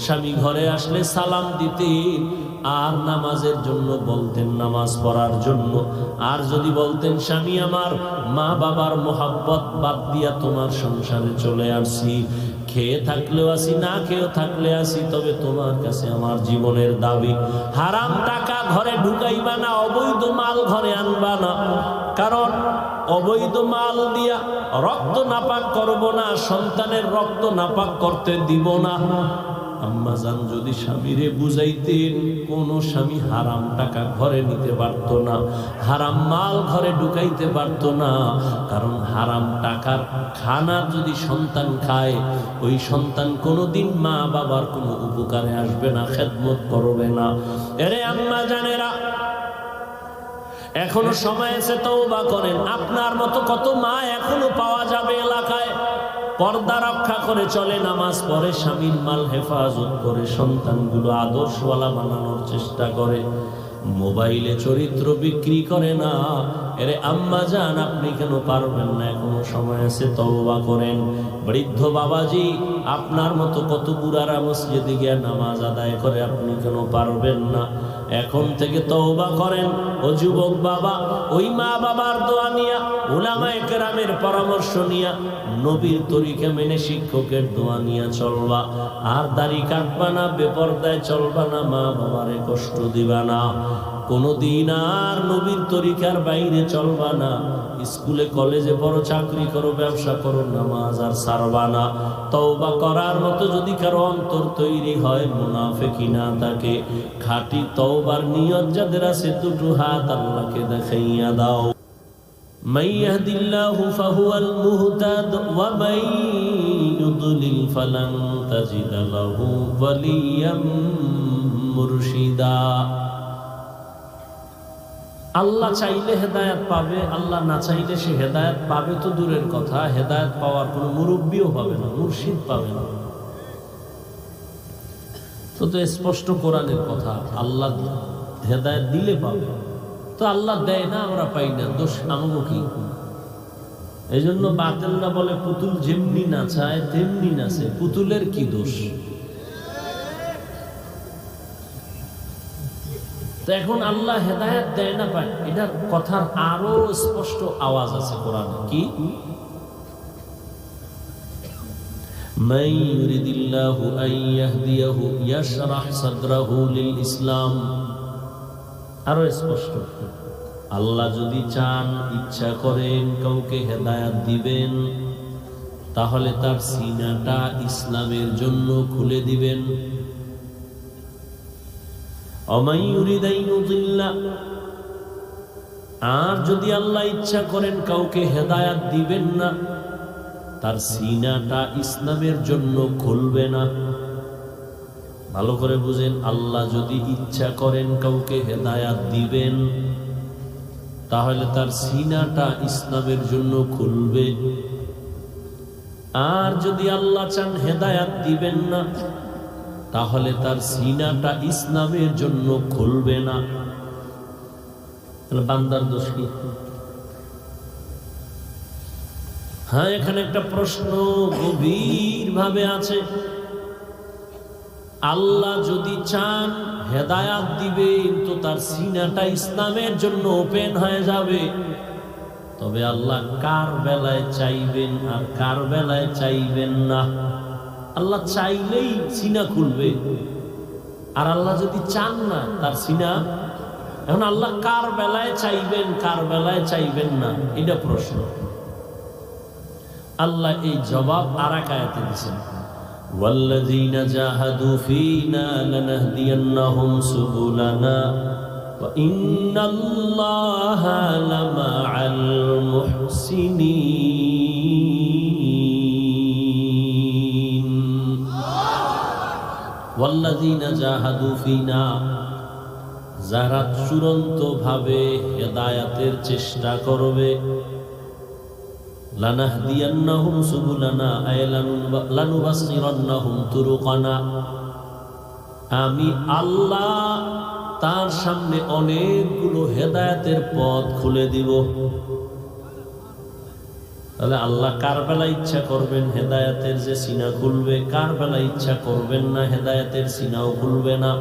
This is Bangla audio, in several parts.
স্বামী ঘরে আসলে সালাম দিতেন, আর নামাজের জন্য বলতেন, নামাজ পড়ার জন্য। আর যদি বলতেন স্বামী আমার, মা বাবার মোহাব্বত বাদ দিয়া তোমার সংসারে চলে আসছি, খেয়ে থাকলেও আসি, না খেয়েও থাকলে আসি, তবে তোমার কাছে আমার জীবনের দাবি, হারাম টাকা ঘরে ঢুকাইবা না, অবৈধ মাল ঘরে আনবা না, কারণ অবৈধ মাল দিয়া রক্ত নাপাক করব না, সন্তানের রক্ত নাপাক করতে দিব না। আম্মা জান যদি স্বামীরে বুঝাইতেন, কোন স্বামী হারাম টাকা ঘরে নিতে পারতো না, হারাম মাল ঘরে ঢুকাইতে পারতো না, কারণ হারাম টাকার খানা যদি সন্তান খায়, ওই সন্তান কোনোদিন মা বাবার কোনো উপকারে আসবে না, খেদমত করবে না। এরে আম্মা জানেরা, এখনো সময় আছে, তওবা করেন। আপনার মতো কত মা এখনো পাওয়া যাবে এলাকায়, পর্দা রক্ষা করে চলে, নামাজ পড়ে, স্বামীর মাল হেফাজত করে, সন্তানগুলো আদর্শওয়ালা বানানোর চেষ্টা করে, মোবাইলে চরিত্র বিক্রি করে না। এরে আম্মা জান, আপনি কেন পারবেন না? এখনো সময় আছে, তওবা করেন। বৃদ্ধ বাবাজি, আপনার মতো কত বুড়ারা মসজিদে গিয়ে নামাজ আদায় করে, আপনি কেন পারবেন না? এখন থেকে তওবা করেন। ও যুবক বাবা, ওই মা বাবার দোয়া নিয়া, উলামায়ে কেরামের পরামর্শ নিয়া, নবীর তরিকা মেনে শিক্ষকের দোয়া নিয়া চলবা। আর দাড়ি কাটবা না, বেপরদায় চলবা না, মা বাবারে কষ্ট দিবা না, কোনদিন আর নবীর তরিকার বাইরে চলবা না। স্কুলে কলেজে বড় চাকরি করো, ব্যবসা করো, নামাজ আর ছাড়বা না। তওবা করার মতো যদি কারো অন্তর তৈরি হয়, মুনাফিকি না থাকে, খাঁটি তওবার নিয়ত যাদের আছে, দুটো হাত আল্লাহকে দেখাইয়া দাও। মান ইয়াহদিল্লাহু ফাহুয়াল মুহতাদ ওয়া মান ইউদ্লিল ফালান তাজিদ লাহু ওয়ালিয়াম মুরশিদা। আল্লাহ চাইলে হেদায়েত পাবে, আল্লাহ না চাইলে সে হেদায়েত পাবে তো দূরের কথা, হেদায়েত পাওয়ার কোনো মুরব্বিও পাবে না, মুর্শিদ পাবে না। তো স্পষ্ট কোরআনের কথা, আল্লাহ হেদায়েত দিলে পাবে, তো আল্লাহ দেয় না, আমরা পাই না, দোষ আমাকে কি? এই জন্য বাতিলরা বলে পুতুল যেমনি নাচায় তেমনি নাচে, পুতুলের কি দোষ? তো এখন আল্লাহ হেদায়েত দেয় না পায়, এটার কথার আরো স্পষ্ট আওয়াজ আছে কোরআনে। কি? মান ইউরিদিল্লাহু আন ইয়াহদিয়াহু ইয়াশরাহ সাদরাহু লিল ইসলাম। আরো স্পষ্ট, আল্লাহ যদি চান, ইচ্ছা করেন কাউকে হেদায়েত দিবেন, তাহলে তার সিনাটা ইসলামের জন্য খুলে দিবেন। আর যদি আল্লাহ ইচ্ছা করেন কাউকে হেদায়াত দিবেন না, তার সিনাটা ইসলামের জন্য খুলবে না। ভালো করে বুঝেন, আল্লাহ যদি ইচ্ছা করেন কাউকে হেদায়াত দিবেন, তাহলে তার সিনাটা ইসলামের জন্য খুলবে। আর যদি আল্লাহ চান হেদায়াত দিবেন না, তাহলে তার সিনাটা ইসলামের জন্য খুলবে না। বান্দার দোষ কি? হ্যাঁ, এখানে একটা প্রশ্ন গভীর ভাবে আছে। আল্লাহ যদি চান হেদায়াত দিবেন, তো তার সিনাটা ইসলামের জন্য ওপেন হয়ে যাবে। তবে আল্লাহ কার বেলায় চাইবেন আর কার বেলায় চাইবেন না? আল্লাহ চাইলেই সিনা খুলবে, আর আল্লাহ যদি চান না, তার সিনা। এখন আল্লাহ কার বেলায় চাইবেন, কার বেলায় চাইবেন না, এটা প্রশ্ন। আল্লাহ এই জবাব আরেক আয়াতে দিয়েছেন, ওয়াল্লাযীনা জাহাদু ফীনা লানাহদিয়ান্নাহুম সুবুলানা ওয়া ইন্নাল্লাহা লামাআল মুহসিনিন। ওয়াল্লাযীনা জাহাদু ফীনা, যারা চূড়ান্ত ভাবে হেদায়াতের চেষ্টা করবে, লানাহদিয়ান্নাহুম সুবুলানা আয় লানুবাসসিরান্নাহুম তুরুকানা, আমি আল্লাহ তার সামনে অনেকগুলো হেদায়াতের পথ খুলে দিব। তাহলে আল্লাহ কার বেলা ইচ্ছা করবেন হেদায়েতের যে সিনা খুলবে, কার বেলা ইচ্ছা করবেন না হেদায়েতের সিনাও খুলবে না।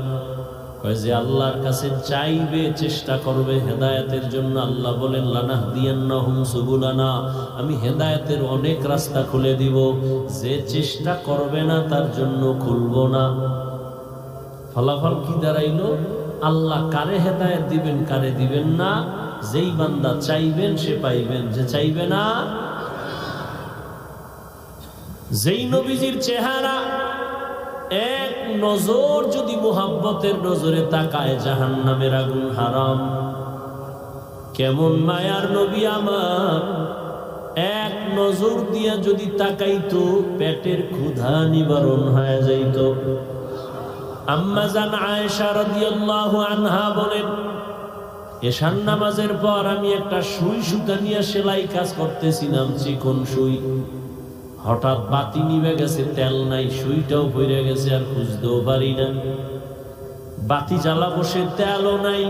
কয় যে আল্লাহর কাছে চাইবে, চেষ্টা করবে হেদায়েতের জন্য, আল্লাহ বলেন লানাহদিয়ান্নাহুম সুবুলানা, আমি হেদায়েতের অনেক রাস্তা খুলে দিব। যে চেষ্টা করবে না তার জন্য খুলবো না। ফলাফল কি দাঁড়াইলো? আল্লাহ কারে হেদায়েত দিবেন কারে দিবেন না, যেই বান্দা চাইবেন সে পাইবেন, যে চাইবে না। যেই নবীজির চেহারা এক নজর যদি মুহাব্বতের নজরে তাকায় জাহান্নামের আগুন হারাম। কেমন মায়ার নবী আমার, এক নজর দিয়া যদি তাকাইতো পেটের ক্ষুধা নিবারণ হয়ে যাইত। আম্মা জান আয়েশা রাদিয়াল্লাহু আনহা বলেন, এশার নামাজের পর আমি একটা সুই সুতা নিয়ে সেলাই কাজ করতেছিলাম, চিকন সুই। হঠাৎ বাতি নিভে গেছে, তেল নাই, সুইটাও পড়ে গেছে, আর খুঁজতেও পারি না। বাতি জ্বালা বসে, তেলও নাই।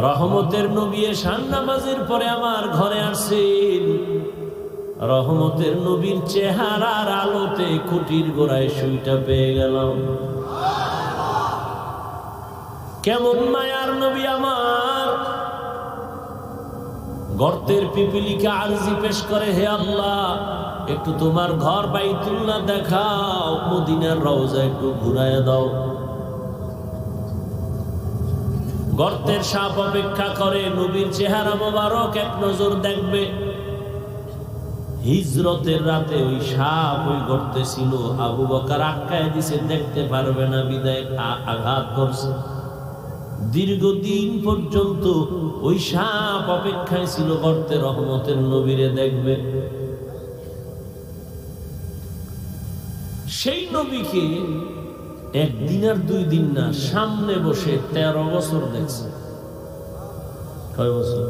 রহমতের নবী এশার নামাজের পরে আমার ঘরে আসছেন। রহমতের নবীর চেহারার আলোতে খুঁটির গোড়ায় সুইটা পেয়ে গেলাম। কেমন মায়ার নবী আমার। গর্তের পিপিলিকা আরজি পেশ করে, হে আল্লাহ একটু তোমার ঘর বাইতুল্লাহ দেখাও, মদিনার রওজা একটু ঘুরায় দাও। গর্তের সাপ অপেক্ষা করে নবীর চেহারা মোবারক এক নজর দেখবে। হিজরতের রাতে ওই সাপ ওই গর্তে ছিল, আবু বকর আটকায় দিছে, দেখতে পারবে না বিদায় আঘাত করছে। দীর্ঘদিন পর্যন্ত ওই সাপ অপেক্ষায় ছিল গর্তে রহমতের নবীরে দেখবে। সেই নবীকে একদিন আর 2 দিন না, সামনে বসে 13 বছর দেখছে। কয় বছর?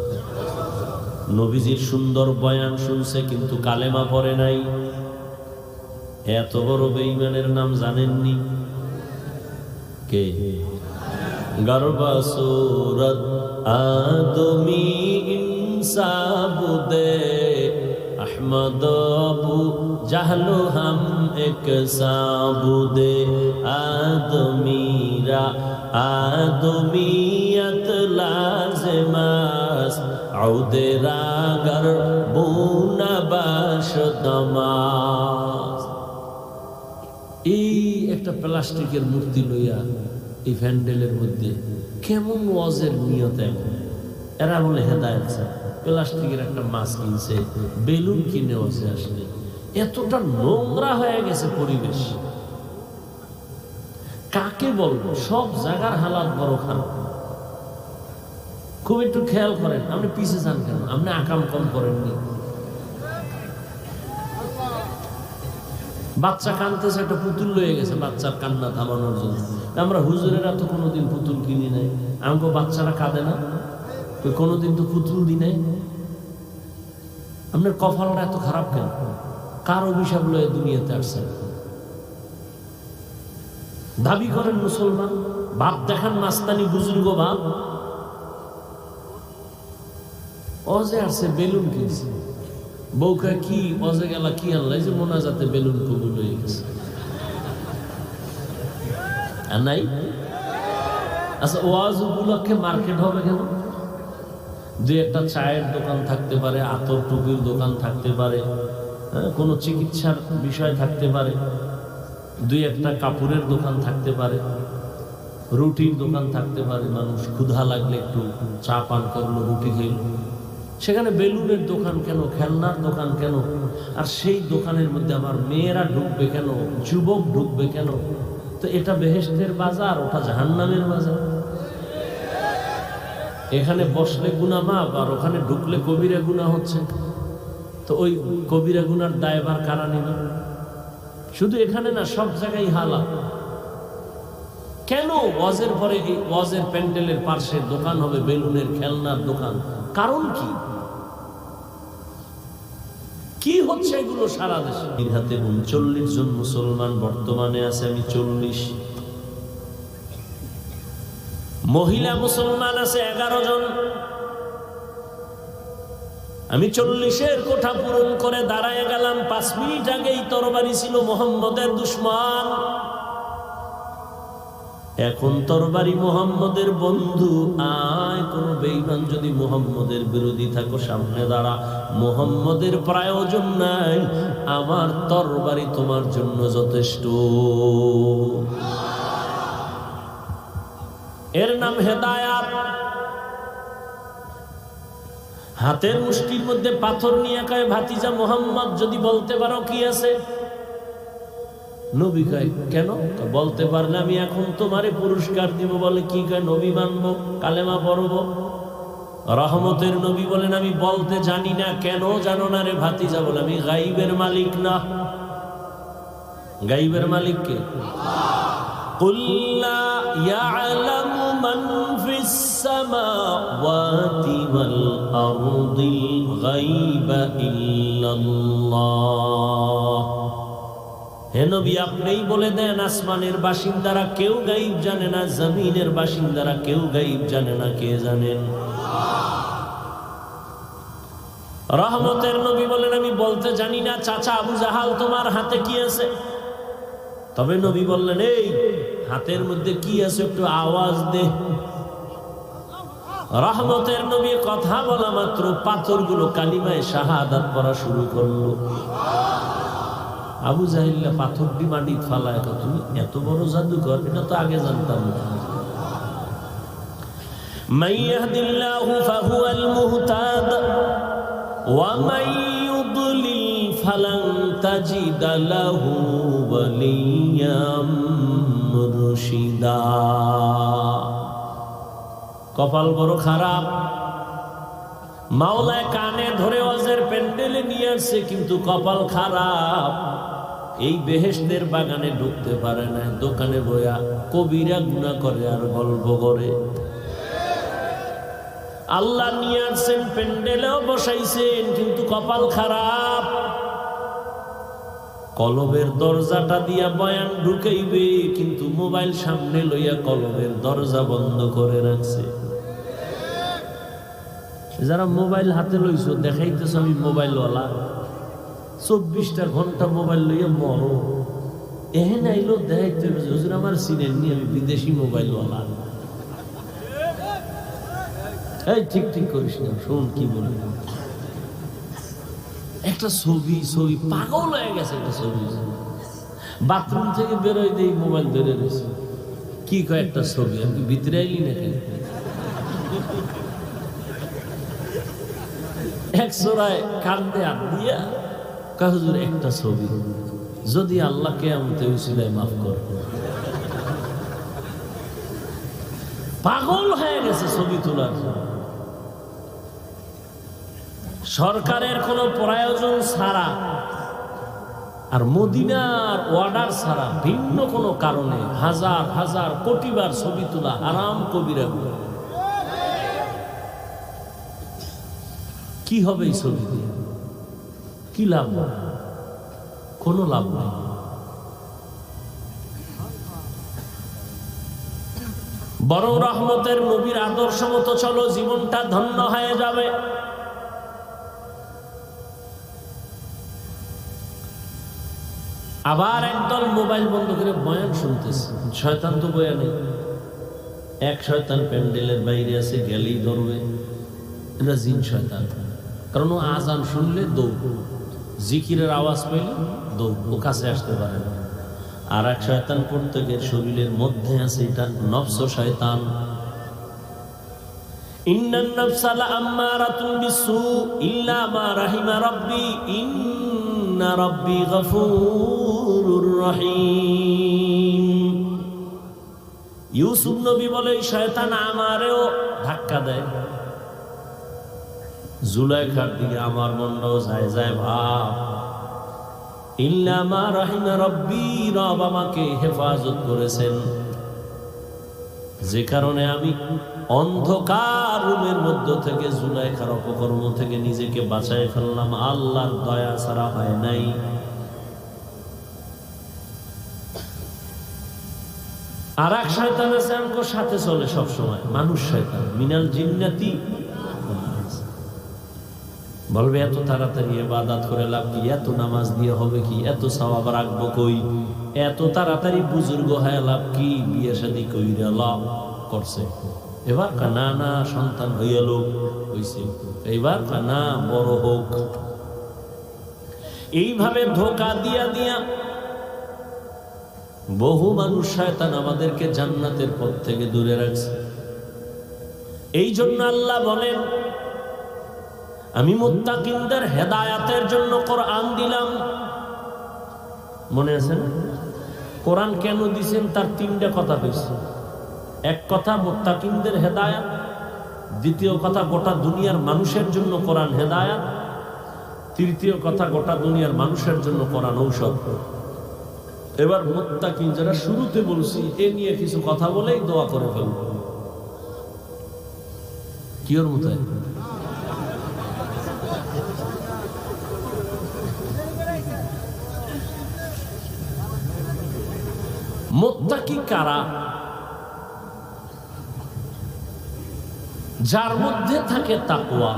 নবীজির সুন্দর বয়ান শুনছে, কিন্তু কালেমা পড়ে নাই। এত বড় বেঈমানের নাম জানেননি? কে? গর্বা সুরত আদমি ইনসাবুদে अहमद अबू जहलो हम एक साबुदे आदमीरा आदमीयत लाज़िमास औदेरा गर बुना बाश दमास। এই একটা প্লাস্টিকের মূর্তি লইয়া এই প্যান্ডেলের মধ্যে কেমন ওয়াজের নিয়ত, এখন এরা বলে হেদায়েত চায়। প্লাস্টিকের একটা মাছ কিনছে, বেলুন কিনে ওয়াজে আসলে। এতটা নোংরা হয়ে গেছে পরিবেশ, কাকে বলবো? সব জায়গার হালাত বড় খারাপ। খুব একটু খেয়াল করেন, আপনি পিছে যান কেন? আপনি আকাম কম করেননি? বাচ্চা কানতেছে, একটা পুতুল লয়ে গেছে বাচ্চার কান্না থামানোর জন্য। আমরা হুজুরেরা তো কোনোদিন পুতুল কিনি নাই, আমাকে বাচ্চারা কাঁদে না, কোনোদিন তো পুতুল দি নাই। আপনার কপালটা এত খারাপ কেন? কার অভিশাপ লয়ে দুনিয়াতে আসছেন? দাবি করেন মুসলমান, বাপ দেখান মাস্তানি বুজুর্গ বাপ। অজে আসছে, বেলুন কিনছে, বউকা কি অজে গেলা কি আনলাই যে মোনাজাতে বেলুন কবুল হয়ে গেছে। আর নাই? আচ্ছা, ওয়াজ উপলক্ষে মার্কেট হবে কেন? 2-1টা চায়ের দোকান থাকতে পারে, আতর টুপির দোকান থাকতে পারে, কোনো চিকিৎসার বিষয় থাকতে পারে, 2-1টা কাপড়ের দোকান থাকতে পারে, রুটির দোকান থাকতে পারে। মানুষ ক্ষুধা লাগলে একটু চা পান করলো, রুটি খেল। সেখানে বেলুনের দোকান কেন? খেলনার দোকান কেন? আর সেই দোকানের মধ্যে আমার মেয়েরা ঢুকবে কেন? যুবক ঢুকবে কেন? তো এটা বেহেশতের বাজার, ওটা জাহান্নামের বাজার। এখানে বসলে গুনাহ মাপ, আর ওখানে ঢুকলে কবিরা গুনাহ হচ্ছে। তো ওই কবিরা গুনার দায়ভার কারা নেবে? শুধু এখানে না, সব জায়গায় হালাত। কেন ওয়াজের পরে এই ওয়াজের প্যান্ডেলের পাশে দোকান হবে বেলুনের, খেলনার দোকান? কারণ কি? কি হচ্ছে এগুলো সারা দেশে? এর হাতে 39 জন মুসলমান বর্তমানে আছে, আমি 40। মহিলা মুসলমান আছে 11 জন, আমি 40-এর কোঠা পূরণ করে দাঁড়ায় গেলাম। 5 মিনিট আগেই তরবারি ছিল মুহাম্মদের দুশমন, এখন তরবারি মুহাম্মদের বন্ধু। আয় কোন বেঈমান যদি মুহাম্মদের বিরোধী থাকো সামনে দাঁড়া, মুহাম্মদের প্রয়োজন নাই, আমার তরবারি তোমার জন্য যথেষ্ট। এর নাম হেদায়াত। হাতের মুষ্টির মধ্যে পাথর নিয়ে কয়, ভাতিজা মুহাম্মদ যদি বলতে পারো কি আছে? নবী কয়, কেন? বলতে পারলে আমি এখন তোমারে পুরস্কার দিব। বলে কি? কয়, নবী মানবো, কালেমা পড়ব। রহমতের নবী বলেন, আমি বলতে জানি না। কেন জানো না রে ভাতিজা? বলে, আমি গাইবের মালিক না। গাইবের মালিক কে? কুল লা ইয়ালামু মান ফিস সামাওয়াতি ওয়াল আরদিল গায়বা ইল্লাল্লাহ। হে নবী, আপনিই বলে দেন, আসমানের বাসিন্দারা কেউ গায়ব জানে না, জমিনের বাসিন্দারা কেউ গায়ব জানে না। কে জানেন? রহমতের নবী বলেন, আমি বলতে জানি না। চাচা আবু জাহাল, তোমার হাতে কি আছে? তবে নবী বললেন, এই হাতের মধ্যে কি আছে একটু আওয়াজ দে। রহমতের নবী কথা বলা মাত্র পাথরগুলো কালিমায়ে শাহাদাত পড়া শুরু করলো। আবু জাহিল্লা পাথরটি মাটি ফালায়, তুমি এত বড় জাদুকর, এটা তো আগে জানতাম না। মান ইয়াহদিল্লাহু ফাহুয়াল মুহতাদ ওয়া মান ইউদ্লিল ফালান তাজিদা লাহু ওয়ালিয়্যাম মুরশিদা। কপাল বড় খারাপ। মাওলায় কানে ধরে ওয়াজের প্যান্ডেলে নিয়ে আসছে, কিন্তু কপাল খারাপ। এই বেহেশতের বাগানে ঢুকতে পারে না, দোকানে বইয়া কবিরা গুনাহ করে আর গল্প করে। আল্লাহ নিয়ে আসছেন, প্যান্ডেলেও বসাইছেন, কিন্তু কপাল খারাপ। কলবের দরজাটা দিয়া বয়ান ঢুকাইবে, কিন্তু মোবাইল সামনে লইয়া কলবের দরজা বন্ধ করে রাখছে। যারা মোবাইল হাতে লইছো, দেখাইতেছ আমি মোবাইলওয়ালা, 24টা ঘন্টা মোবাইল লইয়া মরো। এহেন আইলো দেখাইতে, হুজুর আমার চিনেন নি, আমি বিদেশি মোবাইলওয়ালা। এই ঠিক ঠিক করিস না, শোন কি বলি। একটা ছবি পাগল হয়ে গেছে। একটা ছবি বাথরুম থেকে বেরোয় দিয়ে মোবাইল ধরে রয়েছে। কি কয় একটা ছবি? আমি ভিতরে আইলি নাকি? এক সোরায় কান্দে হাত দিয়া কয়, হুজুর একটা ছবি, যদি আল্লাহ কিয়ামতে উসিলায় মাফ কর। পাগল হয়ে গেছে ছবি তোলার। সরকারের কোনো প্রয়োজন ছাড়া আর মদিনার অর্ডার ছাড়া ভিন্ন কোনো কারণে হাজার হাজার কোটিবার ছবি তোলা হারাম, কবিরা গুনাহ। কি হবে এই ছবি দিয়ে? কি লাভ? কোনো লাভ নেই। বরং রহমতের নবীর আদর্শ মতো চলো, জীবনটা ধন্য হয়ে যাবে। আবার একদল মোবাইল বন্ধ করে বয়ান শুনতেছে। শয়তান তো বয়ানে, এক শয়তান প্যান্ডেলের বাইরে আছে, গেলেই ধরবে। এটা জিন শয়তান। কারণ ও আজান শুনলে দৌড়, জিকিরের আওয়াজ পেলে দৌড়, ও কাছে আসতে পারে না। আর এক শয়তান প্রত্যেকের শরীরের মধ্যে আছে, এটা নফস শয়তান। ইন্নান নাফসা লাআম্মারাতুন বিসসু ইল্লা মা রাহিমা রাব্বি ইন্না রাব্বি গফুরুর রহিম। ইউসুফ নবী বলে, শয়তান আমারেও ধাক্কা দেয়। জুলাইখার দিকে আমার মনটাও যায় যায় ভাব। ইল্লা মা রাহিমা রাব্বি, রব আমাকে হেফাজত করেছেন, যে কারণে আমি অন্ধকার রুমের মধ্য থেকে জুলাইখার অপকর্ম থেকে নিজেকে বাঁচাই ফেললাম। আল্লাহর দয়া ছাড়া হয় নাই। আর এক শয়তান আছে আমাকে সাথে চলে সব সময়, মানুষ শয়তান, মিনাল জিন্নাতি। বলবে এত তাড়াতাড়ি ইবাদত করে লাভ কি, এত নামাজ দিয়ে হবে কি, এত সওয়াব রাখবো কই, এত তাড়াতাড়ি বুজুর্গ হয়ে লাভ কি, বিয়ে শাদী কইরা লাভ করছে। এবার না না সন্তান হইয়া লোক হইছে, এইবার না বড় হোক। এইভাবে ধোঁকা দিয়া দিয়া বহু মানুষ শয়তান আমাদেরকে জান্নাতের পথ থেকে দূরে রাখছে। এই জন্য আল্লাহ বলেন, আমি মুত্তাকিনদের হেদায়াতের জন্য কোরআন দিলাম। মনে আছে না? কোরআন কেন দিছেন তার তিনটা কথা কইছে। এক কথা মুত্তাকিনদের হেদায়াত, দ্বিতীয় কথা গোটা দুনিয়ার মানুষের জন্য কোরআন হেদায়াত, তৃতীয় কথা গোটা দুনিয়ার মানুষের জন্য কোরআন ঔষধ। এবার মুত্তাকিন যারা শুরুতে বলছি এ নিয়ে কিছু কথা বলেই দোয়া করে ফেলব। কি ওর মতো মুত্তাকি কারা? যার মধ্যে থাকে তাকওয়া।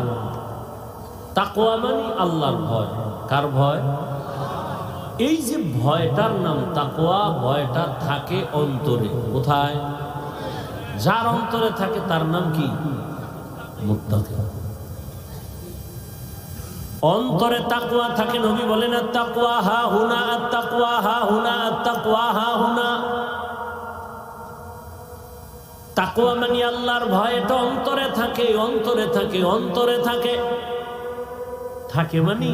তাকওয়া মানে আল্লাহর ভয়। কার ভয়? এই যে ভয়টার নাম তাকওয়া, ভয়টা থাকে অন্তরে। কোথায়? যার অন্তরে থাকে তার নাম কি? মুত্তাকি। অন্তরে তাকওয়া থাকে। নবী বলেন আত-তাকওয়া হা হুনা, আত-তাকওয়া হা হুনা, আত-তাকওয়া হা হুনা। তাকওয়া মানে আল্লাহর ভয়, এটা অন্তরে থাকে, অন্তরে থাকে, অন্তরে থাকে। থাকে মানে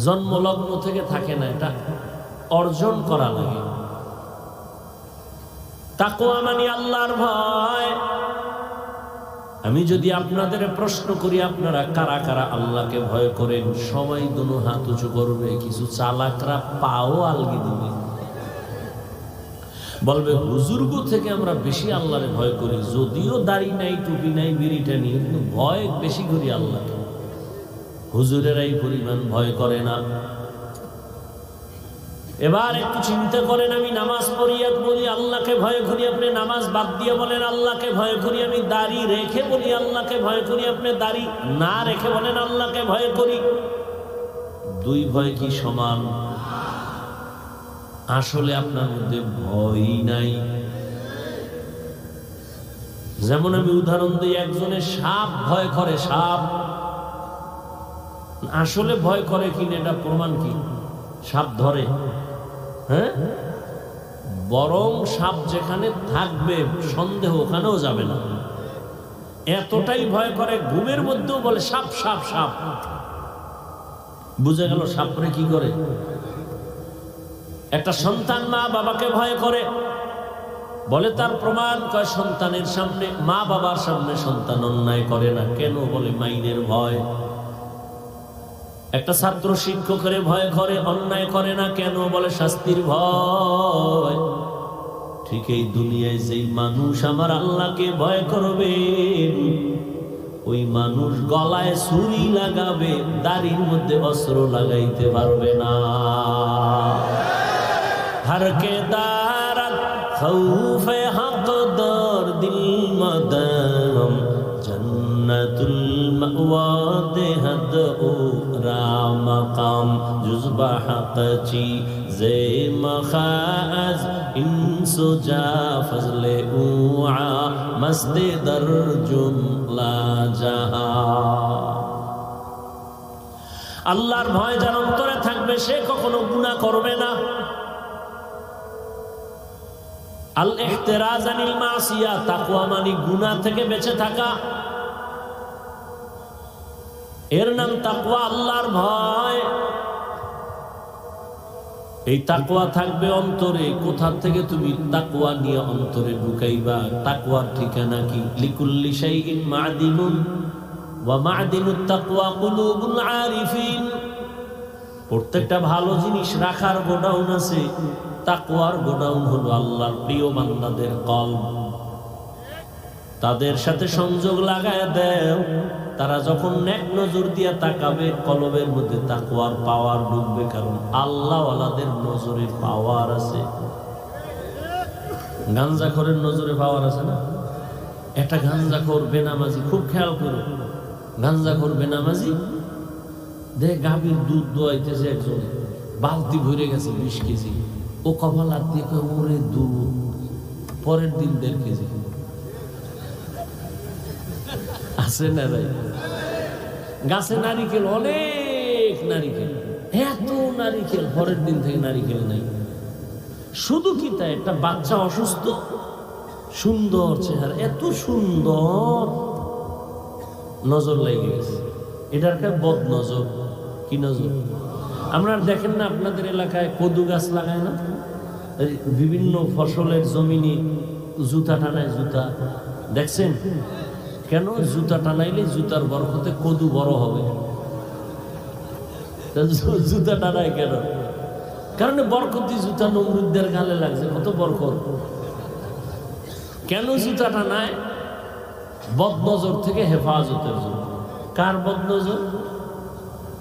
জন্মলগ্ন থেকে থাকে না, এটা অর্জন করা লাগে। তাকওয়া মানে আল্লাহর ভয়। আমি যদি আপনাদের প্রশ্ন করি আপনারা কারা কারা আল্লাহকে ভয় করেন, সবাই দুনো হাত উঁচু করবে। কিছু চালাকরা পাও আলগি দিবে, বলবে হুজুর্গ থেকে আমরা বেশি আল্লাহরে ভয় করি, যদিও দাড়ি নাই, টুপি নাই, বিড়িটা নিয়ে, কিন্তু ভয় বেশি করি আল্লাহকে। হুজুরেরাই পরিমাণ ভয় করে না। এবার একটু চিন্তা করেন, আমি নামাজ পড়িয়া বলি আল্লাহকে ভয় করি, আপনি নামাজ বাদ দিয়ে বলেন আল্লাহকে ভয় করি। আমি দাড়ি রেখে বলি আল্লাহকে ভয় করি, আপনি দাড়ি না রেখে বলেন আল্লাহকে ভয় করি। দুই ভয় কি সমান? আসলে আপনার মধ্যে ভয়ই নাই। যেমন আমি উদাহরণ দিই, একজনের সাপ ভয় করে, সাপ আসলে ভয় করে কিনা এটা প্রমাণ কি? সাপ ধরে, হ্যাঁ, বরং সাপ যেখানে থাকবে সন্দেহ ওখানেও যাবে না, এতটাই ভয় করে। ঘুমের মধ্যেও বলে সাপ সাপ সাপ। বুঝে গেল সাপরে কি করে। একটা সন্তান মা বাবাকে ভয় করে, বলে তার প্রমাণ, কয় সন্তানের সামনে, মা বাবার সামনে সন্তান অন্যায় করে না। কেন? বলে মাইনের ভয়। একটা ছাত্র শিক্ষকের ভয় করে, অন্যায় করে না। কেন? বলে শাস্তির ভয়। ঠিক এই দুনিয়ায় যেই মানুষ আমার আল্লাহকে ভয় করবে, ওই মানুষ গলায় ছুরি লাগাবে, দাড়ির মধ্যে অস্ত্র লাগাইতে পারবে না। हर के दारत खौफे हक दर दिल मदम जन्नतुल मअवा देहद ओ रामकाम जुज़बा हक़ची ज़े मखाज़ इंसो जा फज़ले उआ मस्ते दर जुमला जहा। আল্লাহর ভয় যার অন্তরে থাকবে সে কখনো গুনাহ করবে না। আল ইহতিরাজ আনিল মাসিয়া, তাকওয়া মানে গুনাহ থেকে বেঁচে থাকা। এর নাম তাকওয়া, আল্লাহর ভয়। এই তাকওয়া থাকবে অন্তরে। কোথা থেকে তুমি তাকওয়া নিয়ে অন্তরে ঢুকাইবা? তাকওয়ার ঠিকানা কি? লিকুল্লি শাইইন মা'দিনুন ওয়া মা'দিনুত তাকওয়া কুলুবুল আরিফিন। প্রত্যেকটা ভালো জিনিস রাখার গোডাউন আছে, তাকওয়ার গোডাউন হলো আল্লাহর প্রিয় বান্দাদের কলব। তাদের সাথে সংযোগ লাগায় দেও, তারা যখন নেক নজর দিয়া তাকাবে কলবের মধ্যে তাকওয়ার পাওয়ার ঢুকবে। কারণ আল্লাহওয়ালাদের নজরে পাওয়ার আছে। গাঞ্জাখোরের নজরে পাওয়ার আছে না? একটা গাঞ্জাখোর বেনামাজি, খুব খেয়াল করো, গাঞ্জাখোর বেনামাজি দেখ গাভীর দুধ দোয়াইতেছে একজন, বালতি ভরে গেছে 20 কেজি। ও কপাল হাত দিয়ে কয়, ওরে দুধ। পরের দিন 1.5 কেজি। আছে না ভাই? গাছে নারিকেল, অনেক নারিকেল, এত নারিকেল, পরের দিন থেকে নারিকেল নাই। শুধু কি তাই, একটা বাচ্চা অসুস্থ, সুন্দর চেহারা, এত সুন্দর, নজর লেগে গেছে। এটার একটা বদ নজর। কি নজর? আপনারা দেখেন না আপনাদের এলাকায় কদু গাছ লাগায় না? বিভিন্ন ফসলের জমিনে জুতা টানায়, জুতা দেখছেন? কেন? জুতা টানাইলে জুতার বরকতে কদু বড় হবে। জুতা টানায় কেন? কারণ বরকতি জুতা নমরুদদের গালে লাগছে, কত বরকত। কেন জুতা টানায়? বদনজর থেকে হেফাজতের জন্য। কার বদনজর?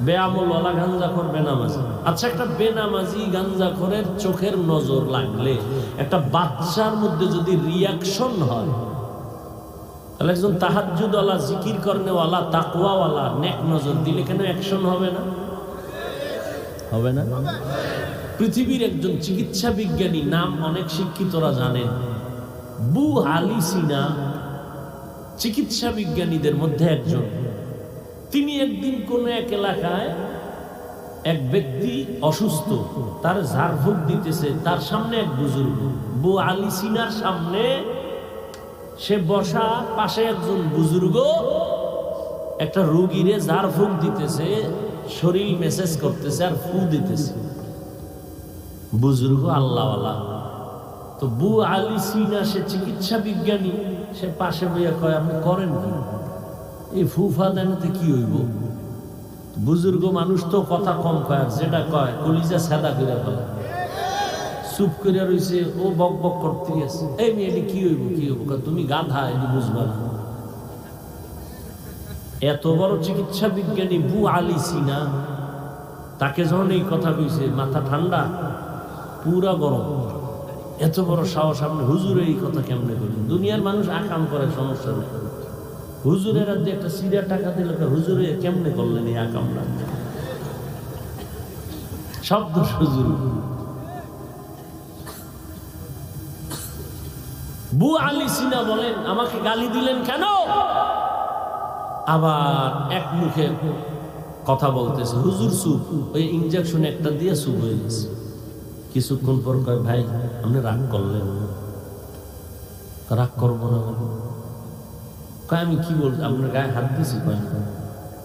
বেআমলওয়ালা গাঞ্জাখোর বেনামাজি। আচ্ছা, একটা বেনামাজি গাঞ্জাখোরের চোখের নজর লাগলে একটা বাচ্চার মধ্যে যদি রিয়াকশন হয়, তাহলে একজন তাহাজ্জুদওয়ালা, জিকির করনেওয়ালা, তাকওয়াওয়ালা নেক নজর দিলে কেন অ্যাকশন হবে না? হবে না? পৃথিবীর একজন চিকিৎসা বিজ্ঞানী, নাম অনেক শিক্ষিতরা জানেন, বু আলী সিনা, চিকিৎসা বিজ্ঞানীদের মধ্যে একজন। তিনি একদিন কোন এক এলাকায় এক ব্যক্তি অসুস্থ, তার ঝাড়ফুঁক দিতেছে, তার সামনে এক বুজুর্গ, বু আলী সিনার সামনে সে বসা, পাশে একজন বুজুর্গ একটা রোগীরে ঝাড়ফুঁক দিতেছে, শরীর মেসেজ করতেছে আর ফু দিতেছে। বুজুর্গ আল্লাহওয়ালা। তো বু আলী সিনা, সে চিকিৎসা বিজ্ঞানী, সে পাশে বইয়া কয়, আপনি করেন কি? এই ফুফা দেনাতে কি হইব? বুজুর্গ মানুষ তো কথা কম কয়, আর যেটা কয় কলিজা সাদা করে ফেলে। চুপ করে রয়েছে, ও বক বক করতে গেছে, এই মেয়ে কি হইব, কি হইব? তুমি গাধা, এটি বুঝবা না। এত বড় চিকিৎসা বিজ্ঞানী বু আলী সিনা, তাকে যখন এই কথা কইছে, মাথা ঠান্ডা, পুরা গরম। এত বড় সাহস, আপনি হুজুরে এই কথা কেমনে বলেন? দুনিয়ার মানুষ আকাম করে, সমস্যা নেই। হুজুরের যে একটা সিরিয়া টাকা দিল, হুজুরে কেমনে করলেন এই আকামটা? শব্দ হুজুর। বু আলী সিনা বলেন, আমাকে গালি দিলেন কেন? আবার এক মুখে কথা বলতেছে, হুজুর চুপ। ওই ইনজেকশন একটা দিয়ে চুপ হয়ে গেছে। কিছুক্ষণ পর কয়, ভাই আপনি রাগ করলেন? রাগ করবো না। কয়, আমি কি বলছি? আপনার গায়ে হাত দিছি? কয়,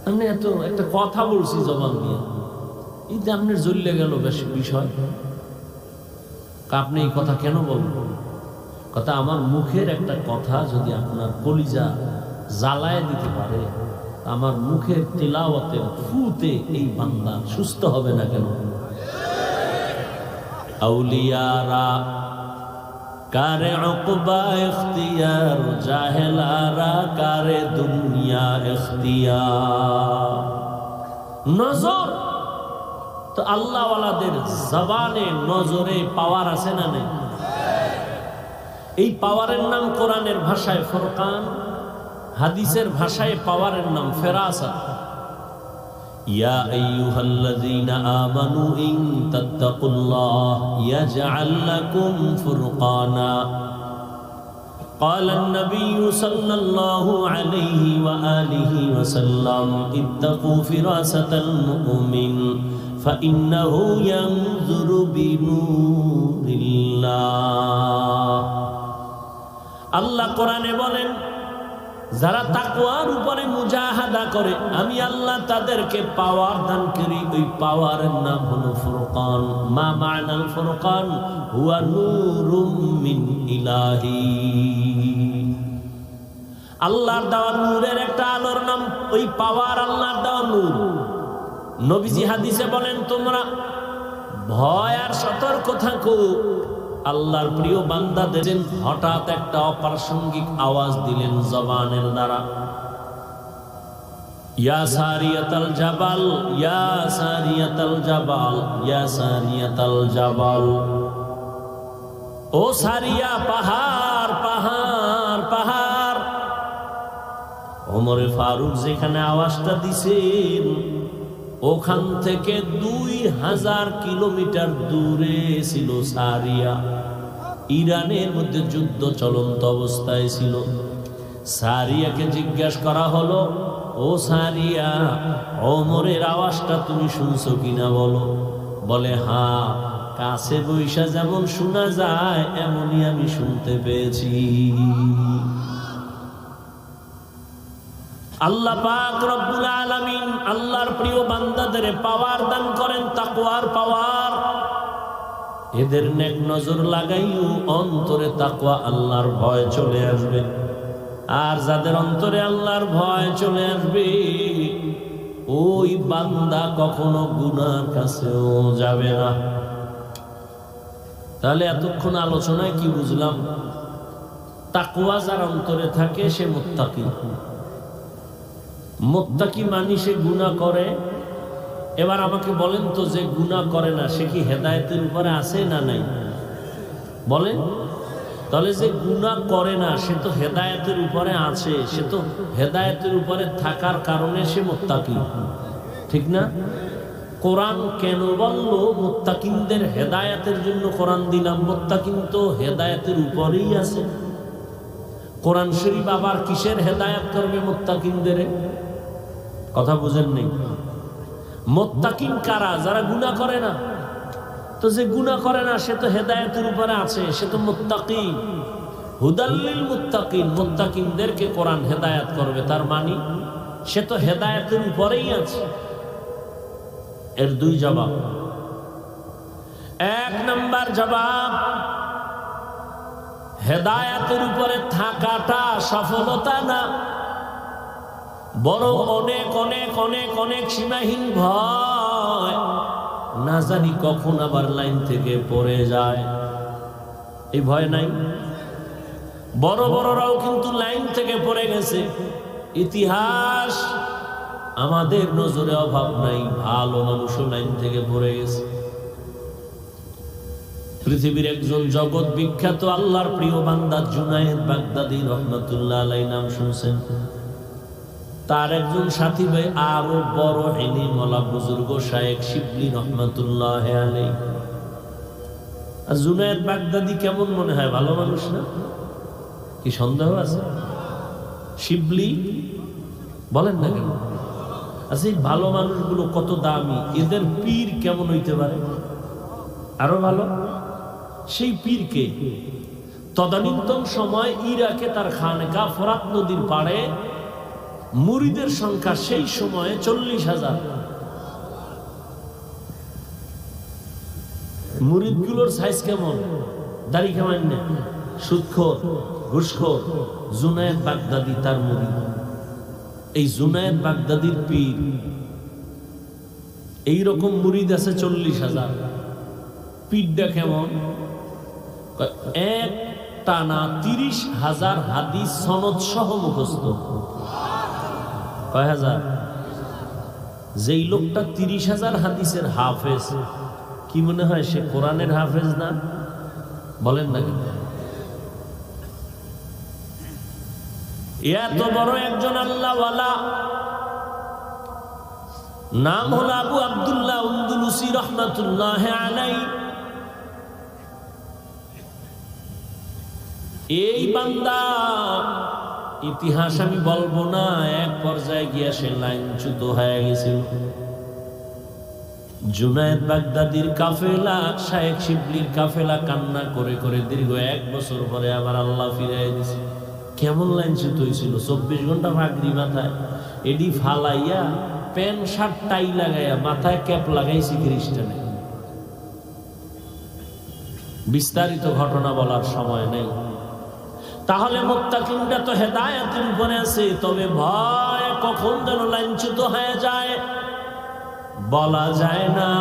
আপনি এত একটা কথা বলছি জবান দিয়ে, এই যে আপনার জ্বললে গেল বেশি বিষয়। আপনি এই কথা কেন বলবেন? কথা, আমার মুখের একটা কথা যদি আপনার কলিজা জ্বালায় দিতে পারে, আমার মুখের তিলাওয়াতের ফুতে এই বান্দা সুস্থ হবে না কেন? আউলিয়ারা কারে উকবা ইখতিয়ার, জাহেলারা কারে দুনিয়া ইখতিয়ার। নজর তো আল্লাহওয়ালাদের জবানে, নজরে পাওয়ার আছে না নেই? এই পাওয়ারের নাম কোরআনের ভাষায় ফুরকান, হাদিসের ভাষায় পাওয়ারের নাম ফেরাসাত। ইয়া আইয়ুহাল্লাযীনা আমানু ইন তাত্তাকুল্লাহ ইয়াজআল লাকুম ফুরকানা। قال النبي صلى الله عليه وآله وسلم اتقوا فراسة المؤمن فإنه ينظر بنور الله। আল্লাহ কোরআনে বলেন, যারা তাকওয়ার উপরে মুজাহাদা করে, আমি আল্লাহ তাদেরকে পাওয়ার দান করি। ওই পাওয়ারের নাম হলো ফুরকান। মা মা'নাল ফুরকান? হুয়া নূরুম মিন ইলাহি। আল্লাহর দেওয়া নূরের একটা আলোর নাম ওই পাওয়ার, আল্লাহর দেওয়া নূর। নবীজি হাদিসে বলেন, তোমরা ভয় আর সতর্ক থাকো। আল্লাহর প্রিয় বান্দাদের হঠাৎ একটা অপ্রাসঙ্গিক আওয়াজ দিলেন জবানের দ্বারা, ইয়া সারিয়াতাল জাবাল, ইয়া সারিয়াতাল জাবাল, ইয়া সারিয়াতাল জাবাল। ও সারিয়া, পাহাড় পাহাড় পাহাড়। ওমরে ফারুক যেখানে আওয়াজটা দিছেন, ওখান থেকে 2000 কিলোমিটার দূরে ছিল সারিয়া। ইরানের মধ্যে যুদ্ধ চলন্ত অবস্থায় ছিল। সারিয়াকে জিজ্ঞাসা করা হলো, ও সারিয়া, ওমরের আওয়াজটা তুমি শুনছো কিনা বলো। বলে, হ্যাঁ, কাছে বৈশা যেমন শোনা যায় এমনই আমি শুনতে পেয়েছি। আল্লাহ পাক রব্বুল আলামিন আল্লাহর প্রিয় বান্দাদের পাওয়ার দান করেন, তাকওয়ার পাওয়ার। এদের নেক নজর লাগাইও অন্তরে তাকওয়া, আল্লাহর ভয় চলে আসবে। আর যাদের অন্তরে আল্লাহর ভয় চলে আসবে, ওই বান্দা কখনো গুনার কাছেও যাবে না। তাহলে এতক্ষণ আলোচনায় কি বুঝলাম? তাকওয়া যার অন্তরে থাকে সে মুত্তাকি। মুত্তাকি মানে সে গুনাহ করে। এবার আমাকে বলেন তো, যে গুনাহ করে না সে কি হেদায়েতের উপরে আছে না নাই? বলেন। তাহলে যে গুনাহ করে না সে তো হেদায়েতের উপরে আছে, সে তো হেদায়েতের উপরে থাকার কারণে সে মুত্তাকি, ঠিক না? কোরআন কেন বললো মুত্তাকিনদের হেদায়েতের জন্য কোরআন দিলাম? মুত্তাকিন তো হেদায়েতের উপরেই আছে। কোরআন শরীফ আবার কিসের হেদায়েত করবে মুত্তাকিনদের? কথা বুঝেন নেই? মুত্তাকিন কারা? যারা গুনাহ করে না। তো যে গুনাহ করে না সে তো হেদায়েতের উপরে আছে, সে তো মুত্তাকি। হুদাল্লিল মুত্তাকিন, মুত্তাকিনদেরকে কোরআন হেদায়েত করবে, তার মানে সে তো হেদায়েতের উপরেই আছে। এর দুই জবাব। এক নাম্বার জবাব, হেদায়েতের উপরে থাকাটা সফলতা না, বড় অনেক অনেক অনেক অনেক সীমাহীন ভয়। না জানি কখন আবার লাইন থেকে পড়ে যায়, এই ভয় নাই? বড় বড়রাও কিন্তু লাইন থেকে পড়ে গেছে। ইতিহাস আমাদের নজরে অভাব নাই, ভালো মানুষও লাইন থেকে পড়ে গেছে। পৃথিবীর একজন জগৎ বিখ্যাত আল্লাহর প্রিয় বান্দা জুনায়েদ বাগদাদী রহমাতুল্লাহ আলাইহি নাম শুনছেন? তার একজন সাথী ভাই আরো বড় ইলম ওয়ালা বুজুর্গ শায়েখ শিবলি রহমাতুল্লাহ আলাইহি। আর জুনায়েদ বাগদাদী কেমন মনে হয়? ভালো মানুষ না? কি সন্দেহ আছে? শিবলি বলেন না কেন? আচ্ছা, এই ভালো মানুষগুলো কত দামি, এদের পীর কেমন হইতে পারে? আরো ভালো। সেই পীরকে তদানীন্তন সময় ইরাকে তার খানকা ফোরাত নদীর পাড়ে মুরিদের সংখ্যা সেই সময়ে 40,000। মুরিদগুলোর সাইজ কেমন? দাড়ি কেমন? সুদখোর, ঘুষখোর। জুনায়েদ বাগদাদী তার মুরিদ। এই জুনায়েদ বাগদাদীর পীর, এইরকম মুরিদ আছে 40,000। পীরটা কেমন? এক টানা 30,000 হাদিস সনদ সহ মুখস্থ। কয় হাজার? যেই লোকটা 30,000 হাদিসের হাফেজ, কি মনে হয় সে কোরআনের হাফেজ না? বলেন না কেন? এত বড় একজন আল্লাহওয়ালা, নাম হল আবু আব্দুল্লাহ উনদুলুসি রহমাতুল্লাহ আলাইহি। এই বান্দা, ইতিহাস আমি বলবো না, এক পর্যায়ে গিয়ে সে লাইনচ্যুত হয়ে গেছিল। জুনায়েদ বাগদাদীর কাফেলা, শায়েখ শিবলির কাফেলা কান্না করে করে দীর্ঘ 1 বছর পরে আবার আল্লাহ ফিরাই দিয়েছে। কেমন লাইনচ্যুত হয়েছিল? 24 ঘন্টা পাগড়ি মাথায়, এডি ফালাইয়া প্যান্ট শার্ট টাই লাগাইয়া মাথায় ক্যাপ লাগাইছি খ্রিস্টানে। বিস্তারিত ঘটনা বলার সময় নেই। তাহলে মুত্তাকিনরা তো হেদায়েতের উপরে আছে, তবে ভয় কখন যেন লাইনচ্যুত হয়ে যায় বলা যায় না।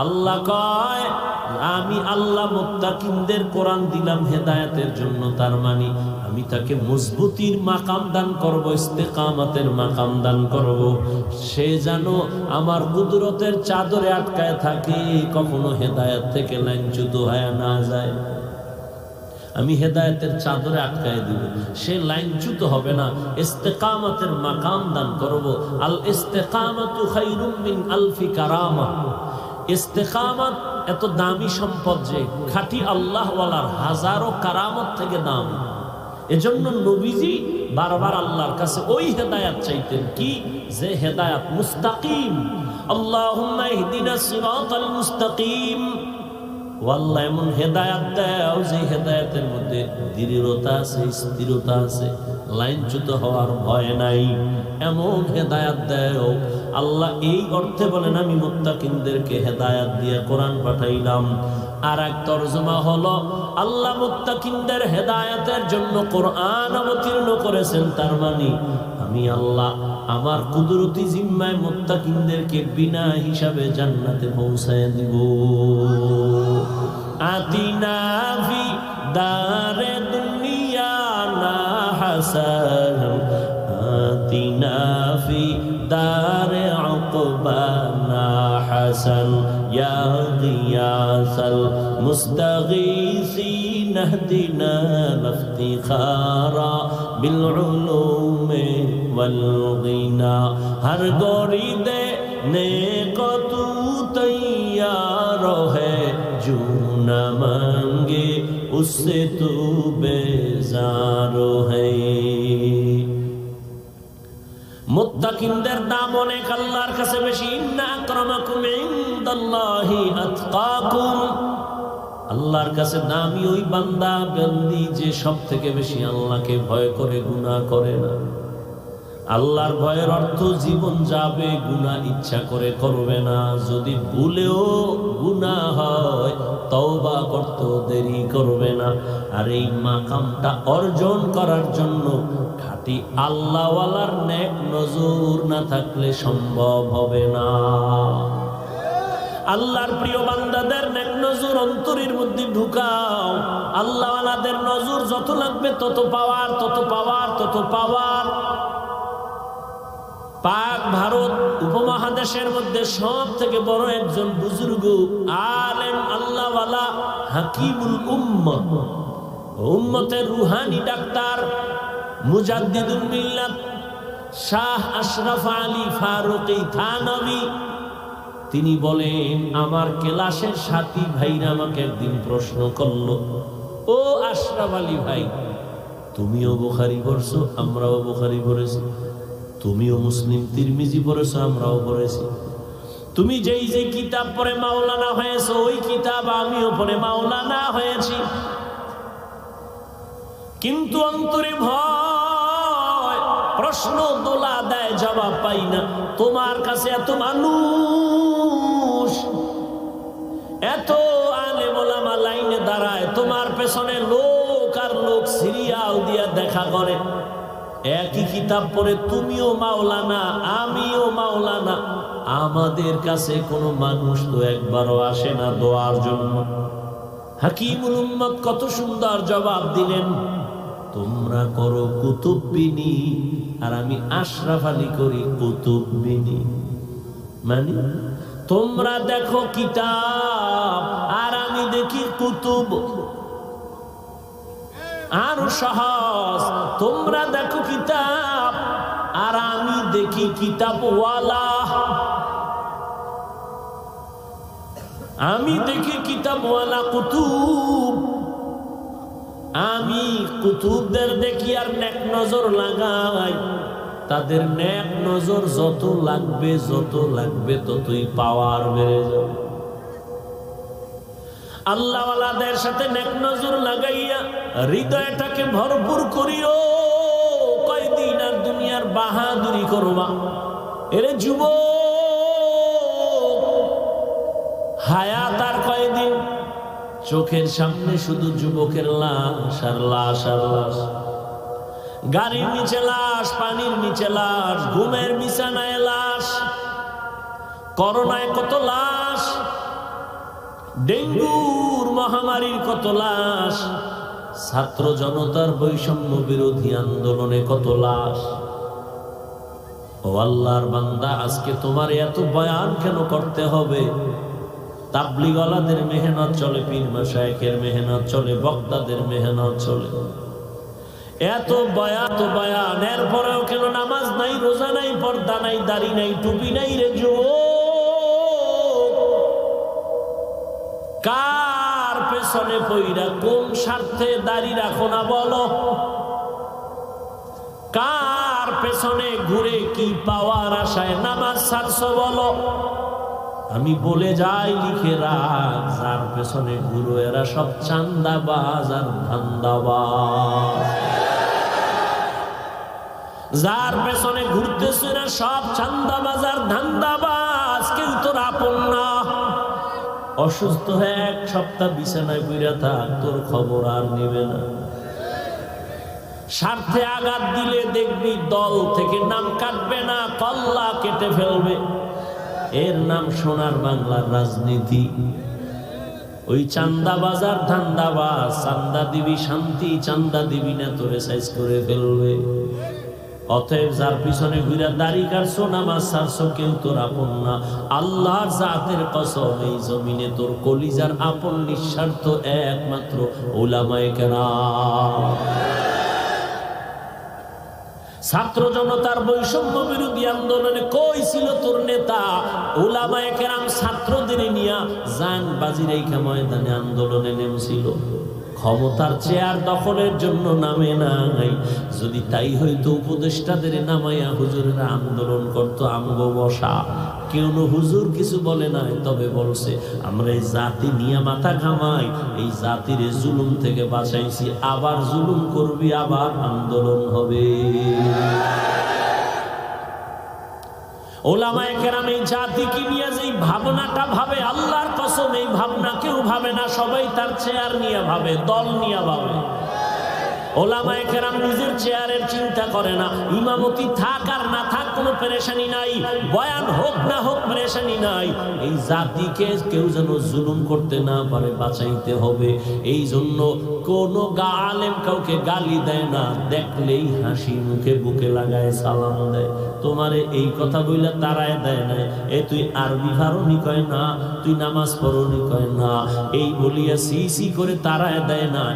আল্লাহ কয়, আমি আল্লাহ মুত্তাকিনদের কোরআন দিলাম হেদায়েতের জন্য, তার মানে আমি তাকে মজবুতির মাকাম দান করব, ইস্তেকামতের মাকাম দান করব। সে যেন আমার কুদরতের চাদরে আটকায় থাকে, কখনো হেদায়েত থেকে লাইনচ্যুত হয়ে না যায়। আমি হেদায়েতের চাদরে আটকায় দিব, সে লাইনচ্যুত হবে না। ইস্তেকামতের মাকাম দান করব। আল ইস্তেকামাতু খায়রুম মিন আলফি কারামা। ইস্তেকামত এত দামি সম্পদ যে খাঁটি আল্লাহওয়ালার হাজারো কারামত থেকে দাম। এজন্য নবীজি বারবার আল্লাহর কাছে ওই হেদায়াত চাইতেন, কি যে হেদায়াত মুস্তাকিম। আল্লাহুম্মা ইহদিনাস সিরাতাল মুস্তাকিম। ও আল্লাহ এমন হেদায়াত দাও যে হেদায়াতের মধ্যে দৃঢ়তা আছে, স্থিরতা আছে, লাইনচ্যুত হওয়ার ভয় নাই, এমন হেদায়াত দাও আল্লাহ। এই অর্থে বলেন আমি মুত্তাকিনদেরকে হেদায়াত দিয়ে কোরআন পাঠাইলাম। আর এক তরজমা হলো আল্লাহ মুত্তাকিনদের হেদায়াতের জন্য কোরআন অবতীর্ণ করেছেন। তার মানে আমি আল্লাহ আমার কুদরতি জিম্মায় মুত্তাকিনদেরকে বিনা হিসাবে জান্নাতে পৌঁছায় দিব। আতিনা ফি দারে দুনিয়া না হাসান, আতিনা ফি দারে উকবা না হাসান, ইয়া গিয়াসাল মুস্তাগীসিন ইহদিনা ইফতিখারা বিল উলুমি ওয়াল গিনা। হর গরি দে নেক তু তৈয়ার है जो न मांगे उससे तू बेजार है। মুত্তাকিনদের দাম অনেক আল্লাহর কাছে বেশি। ইন্না আকরামাকুম ইনদাল্লাহি আতকাকুম। আল্লাহর কাছে দামি ওই বান্দা বান্দি যে সব থেকে বেশি আল্লাহকে ভয় করে, গুনাহ করে না। আল্লাহর ভয়ের অর্থ জীবন যাবে, গুনাহ ইচ্ছা করে করবে না। যদি ভুলেও গুনাহ হয় তওবা করতে দেরি করবে না। আর এই মাকামটা অর্জন করার জন্য খাঁটি আল্লাহওয়ালার নেক নজর না থাকলে সম্ভব হবে না। আল্লাহর প্রিয় বান্দাদের নেক নজর অন্তরের মধ্যে ঢুকাও। আল্লাহওয়ালাদের নজর যত লাগবে তত পাওয়ার, তত পাওয়ার, তত পাওয়ার। পাক ভারত উপমহাদেশের মধ্যে সব থেকে বড় একজন বুজুর্গ আলেম আল্লাহওয়ালা হাকিমুল উম্মত, উম্মতের রুহানি ডাক্তার মুজাদ্দিদুল মিল্লাত শাহ আশরাফ আলী ফারুকী থানভী, তিনি বলেন আমার ক্লাসের সাথী ভাইরা আমাকে একদিন প্রশ্ন করলো, ও আশরাফ আলী ভাই, তুমিও বুখারী পড়ছো, আমরাও বুখারী পড়েছি, তুমিও মুসলিম তিরমিজি পড়েছো, আমরাও পড়েছি, তুমি যেই যে কিতাব পড়ে মাওলানা হয়েছো ওই কিতাব আমিও পড়ে মাওলানা হয়েছি, কিন্তু অন্তরে ভয়, প্রশ্ন দোলা দেয়, জবাব পাই না। তোমার কাছে এত মানুষ, এত আলেম ওলামা লাইনে দাঁড়ায়, তোমার পেছনে লোক আর লোক সিরিয়াল দিয়া দেখা করে, একই কিতাব পড়ে তুমিও মাওলানা আমিও মাওলানা, আমাদের কাছে কোনো মানুষ তো একবারও আসে না দোয়ার জন্য। হাকিমুল উম্মত কত সুন্দর জবাব দিলেন, তোমরা করো কুতুববিনী আর আমি আশরাফ আলী করি কুতুববিনী। মানে তোমরা দেখো কিতাব আর আমি দেখি কুতুব। আর সহজ, তোমরা দেখো কিতাব আর আমি দেখি কিতাবওয়ালা, আমি দেখি কিতাবওয়ালা কুতুব। আমি কুতুবদের দেখি আর নেক নজর লাগাই, তাদের নেক নজর যত লাগবে ততই পাওয়ার বেড়ে যাবে। আল্লাহওয়ালাদের সাথে নেক নজর লাগাইয়া হৃদয়টাকে ভরপুর করিও। কয়দিন আর দুনিয়ার বাহাদুরি করবা? এরে যুবক, হায়াত আর কয়দিন? চোখের সামনে শুধু যুবকের লাশ আর লাশ আর লাশ, গাড়ির নিচে লাশ, পানির নিচে লাশ, ঘুমের বিছানায় লাশ, করোনায় কত লাশ, ডেঙ্গুর মহামারীর কত লাশ, ছাত্র জনতার বৈষম্য বিরোধী আন্দোলনে কত লাশ। ও আল্লাহর বান্দা, আজকে তোমার এত বয়ান কেন করতে হবে? তাবলীগওয়ালাদের মেহনত চলে, পীর মাশায়েখের মেহনত চলে, বক্তাদের মেহনত চলে। এত বয়ান, এরপরেও কেন নামাজ নাই, রোজা নাই, পর্দা নাই, দাড়ি নাই, টুপি নাই রে যুবক? কার পেছনে পইরা, কোন স্বার্থে দাড়ি রাখো না বলো? কার পেছনে ঘুরে কি পাওয়ার আশায় নামাজ ছাড়ছো বলো? আমি বলে যাই, লিখে রাখ, যার পেছনে ঘুরো এরা সব চান্দাবাজ আর ধান্দাবাজ। যার পেছনে ঘুরতেছে এরা সব চান্দাবাজ আর ধান্দাবাজ। কেউ তোর আপন না। অসুস্থ হয়ে 1 সপ্তাহ বিছানায় পড়ে থাক, তোর খবর আর নেবে না। স্বার্থে আঘাত দিলে দেখবি দল থেকে নাম কাটবে না, কল্লা কেটে ফেলবে। এর নাম সোনার বাংলার রাজনীতি। ওই চান্দা বাজার ধান্দাবাজ, চান্দা দিবি শান্তি, চান্দা দিবি না তোরে সাইজ করে ফেলবে। অতএব যার পিছনে ঘুরে দাড়ি কাটছো, নামাজ ছাড়ছো, কেউ তোর আপন না। আল্লাহর জাতের কসম, এই জমিনে তোর কলিজার আপন নিঃস্বার্থ একমাত্র উলামায়ে কেরাম। ছাত্র জনতার বৈষম্য বিরোধী আন্দোলনে কই ছিল তোর নেতা? উলামায়ে কেরাম ছাত্রদের নিয়ে জান বাজি রেখা ময়দানে আন্দোলনে নেমেছিল। ক্ষমতার চেয়ার দখলের জন্য নামে নাই। যদি তাই হইতো উপদেষ্টাদের নামাইয়া হুজুরেরা আন্দোলন করত, আমগো বসা। কেউ হুজুর কিছু বলে নাই, তবে বলছে আমরা এই জাতি নিয়ে মাথা ঘামাই, এই জাতির জুলুম থেকে বাঁচাইছি, আবার জুলুম করবি, আবার আন্দোলন হবে। ওলামায়ে কেরাম এই জাতিকে নিয়ে যে ভাবনাটা ভাবে, আল্লাহর কসম এই ভাবনা কেউ ভাবে না। সবাই তার চেয়ার নিয়ে ভাবে, দল নিয়ে ভাবে। ওলামায়ে কেরাম নিজের চেয়ারের চিন্তা করে না। ইমামতি থাক আর না থাক কোনো পেরেশানি নাই, বয়ান হোক না হোক পেরেশানি নাই। এই জাতিকে কেউ যেন জুলুম করতে না পারে, বাঁচাইতে হবে। এই জন্য কোন আলেম কাউকে গালি দেয় না, দেখলেই হাসি মুখে বুকে লাগায় সালাম দেয়। তোমারে এই কথা বইলা তারায় দেয় না, এ তুই আরবি ফারনি কয় না, তুই নামাজ পড়নি কয় না, এই বলিয়া সি করে তারায় দেয় না।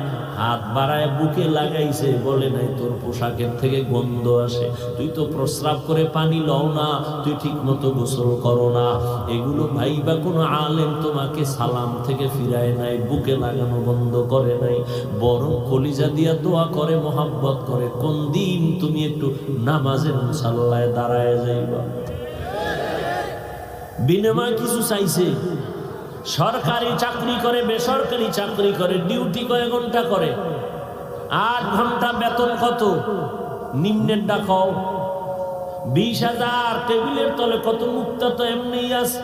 হাত বাড়ায় বুকে লাগাইছে, বলে নাই তোর পোশাকের থেকে গন্ধ আসে, তুই তো প্রস্রাব করে পানি লও না, তুই ঠিক মতো গোসল করো না। এগুলো ভাইবা কোনো আলেম তোমাকে সালাম থেকে ফিরায় নাই, বুকে লাগানো বন্ধ করে নাই, বরং কলিজা দিয়া দোয়া করে, মোহাব্বত করে। কোন দিন তুমি একটু নামাজের মুসাল্লায় দাঁড়ায় যাইবা? বিনিময় কিছু চাইছে? সরকারি চাকরি করে, বেসরকারি চাকরি করে, ডিউটি কয় ঘন্টা করে? 8 ঘন্টা, বেতন কত? নিম্নের ডাকাও 20,000। টেবিলের তলে কত মুক্তা তো এমনি আছে।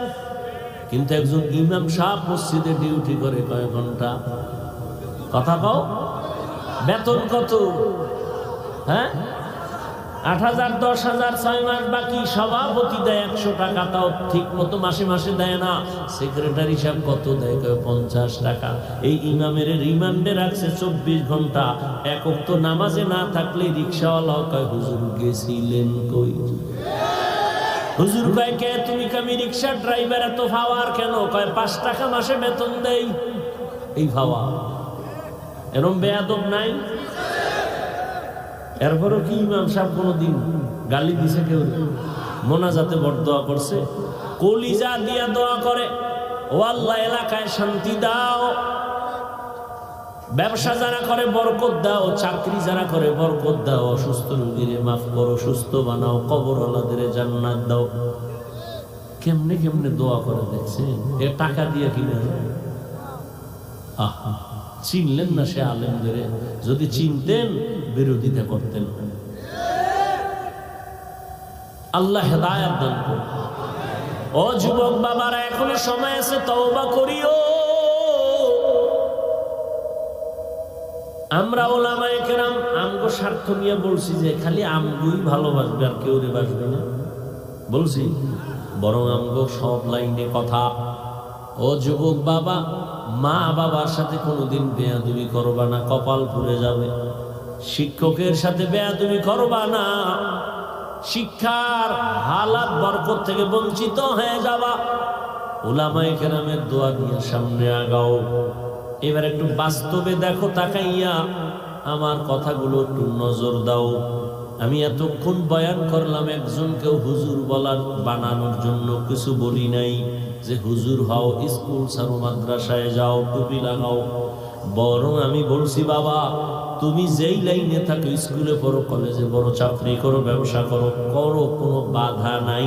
কিন্তু একজন ইমাম সাহেব মসজিদে ডিউটি করে কয় ঘন্টা? কথা কও, বেতন কত? হ্যাঁ, 8,000, 10,000, 6 মাস বাকি। সভাপতি দেয় 100 টাকা, তাও ঠিক মতো মাসে মাসে দেয় না। সেক্রেটারি সাহেব কত দেয়? 50 টাকা। এই ইমামের রিমান্ডে রাখছে 24 ঘন্টা। এক ওয়াক্ত নামাজে না থাকলে রিক্সাওয়ালা কয়, হুজুর গেছিলেন কই? হুজুর কয়, কে তুমি? আমি রিক্সা ড্রাইভার। এত ফাওয়ার কেন? কয় 5 টাকা মাসে বেতন দেই। এই ফাওয়ার, এরম বেয়াদব নাই? এরপরও কি ইমাম সাহেব কোনদিন গালি দিছে? কেউ মোনাজাতে বড় দোয়া করছে? কলিজা দিয়া দোয়া করে, ও আল্লাহ এলাকায় শান্তি দাও, ব্যবসা যারা করে বরকত দাও, চাকরি যারা করে বরকত দাও, অসুস্থ রোগীরে মাফ করো, সুস্থ বানাও, কবরওয়ালাদের জান্নাত দাও। কেমনে কেমনে দোয়া করে দেখছেন? এ টাকা দিয়ে কিনে। আহা, চিনলেন না সে আলেমদের? যদি চিনতেন বিরোধিতা করতেন। আল্লাহ হেদায়েত দান করুন। ও যুবক বাবারা, এখনো সময় আছে, তওবা করিও। আমরা ওলামায়ে কেরাম আমগো স্বার্থ নিয়ে বলছি যে খালি আমগুই ভালোবাসবে, আর কেউ রে বাসবে না বলছি? বরং আমগো সব লাইনে কথা। ও যুবক বাবা, মা বাবার সাথে কোনোদিন বেয়াদবি করবা না, কপাল পুড়ে যাবে। শিক্ষকের সাথে বেয়াদবি করবা না, শিক্ষার হালাত বরকত থেকে বঞ্চিত হয়ে যাবা। উলামায়ে কেরামের দোয়া নিয়ে সামনে আগাও। এবার একটু বাস্তবে দেখো তাকাইয়া, আমার কথাগুলো একটু নজর দাও। আমি এতক্ষণ বয়ান করলাম, একজনকেও হুজুর বলার বানানোর জন্য কিছু বলি নাই যে হুজুর হও, স্কুল ছাড়ো, মাদ্রাসায় যাও, টুপি লাগাও। বরং আমি বলছি, বাবা তুমি যেই লাইনে থাকো, স্কুলে পড়ো, কলেজে পড়ো, চাকরি করো, ব্যবসা করো, কোনো বাধা নাই।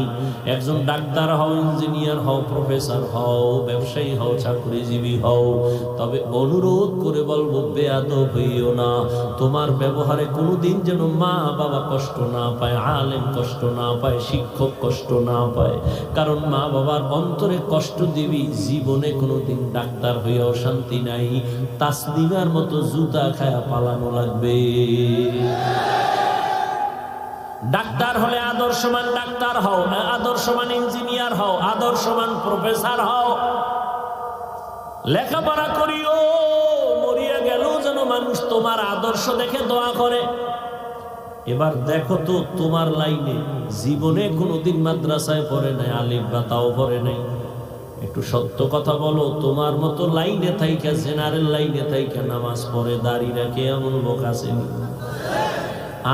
একজন ডাক্তার হও, ইঞ্জিনিয়ার হও, প্রফেসর হও, ব্যবসায়ী হও, চাকরিজীবী হও, তবে অনুরোধ করে বলবো বেয়াদব হইও না। তোমার ব্যবহারে কোনোদিন যেন মা বাবা কষ্ট না পায়, আলেম কষ্ট না পায়, শিক্ষক কষ্ট না পায়। কারণ মা বাবার অন্তরে কষ্ট দিবি, জীবনে কোনোদিন ডাক্তার হইয়াও শান্তি নাই। তাসলিমার মতো জুতা খায়া পালানো লাগবে। ডাক্তার হলে আদর্শমান ডাক্তার হও, আদর্শমান ইঞ্জিনিয়ার হও, আদর্শমান প্রফেসর হও। লেখাপড়া করিও, মরিয়া গেল যেন মানুষ তোমার আদর্শ দেখে দোয়া করে। এবার দেখো তো, তোমার লাইনে জীবনে কোনোদিন মাদ্রাসায় পড়ে নাই, আলিফ বা তাও পড়ে নাই। একটু সত্য কথা বলো, তোমার মতো লাইনে থাইকা, জেনারেল লাইনে থাইকা নামাজ পড়ে, দাড়ি রাখে এমন লোক আসেনি।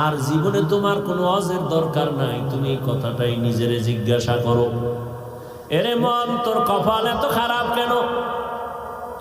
আর জীবনে তোমার কোনো অজের দরকার নাই। তুমি এই কথাটাই নিজেরে জিজ্ঞাসা করো, এরে মন তোর কপাল এত খারাপ কেন?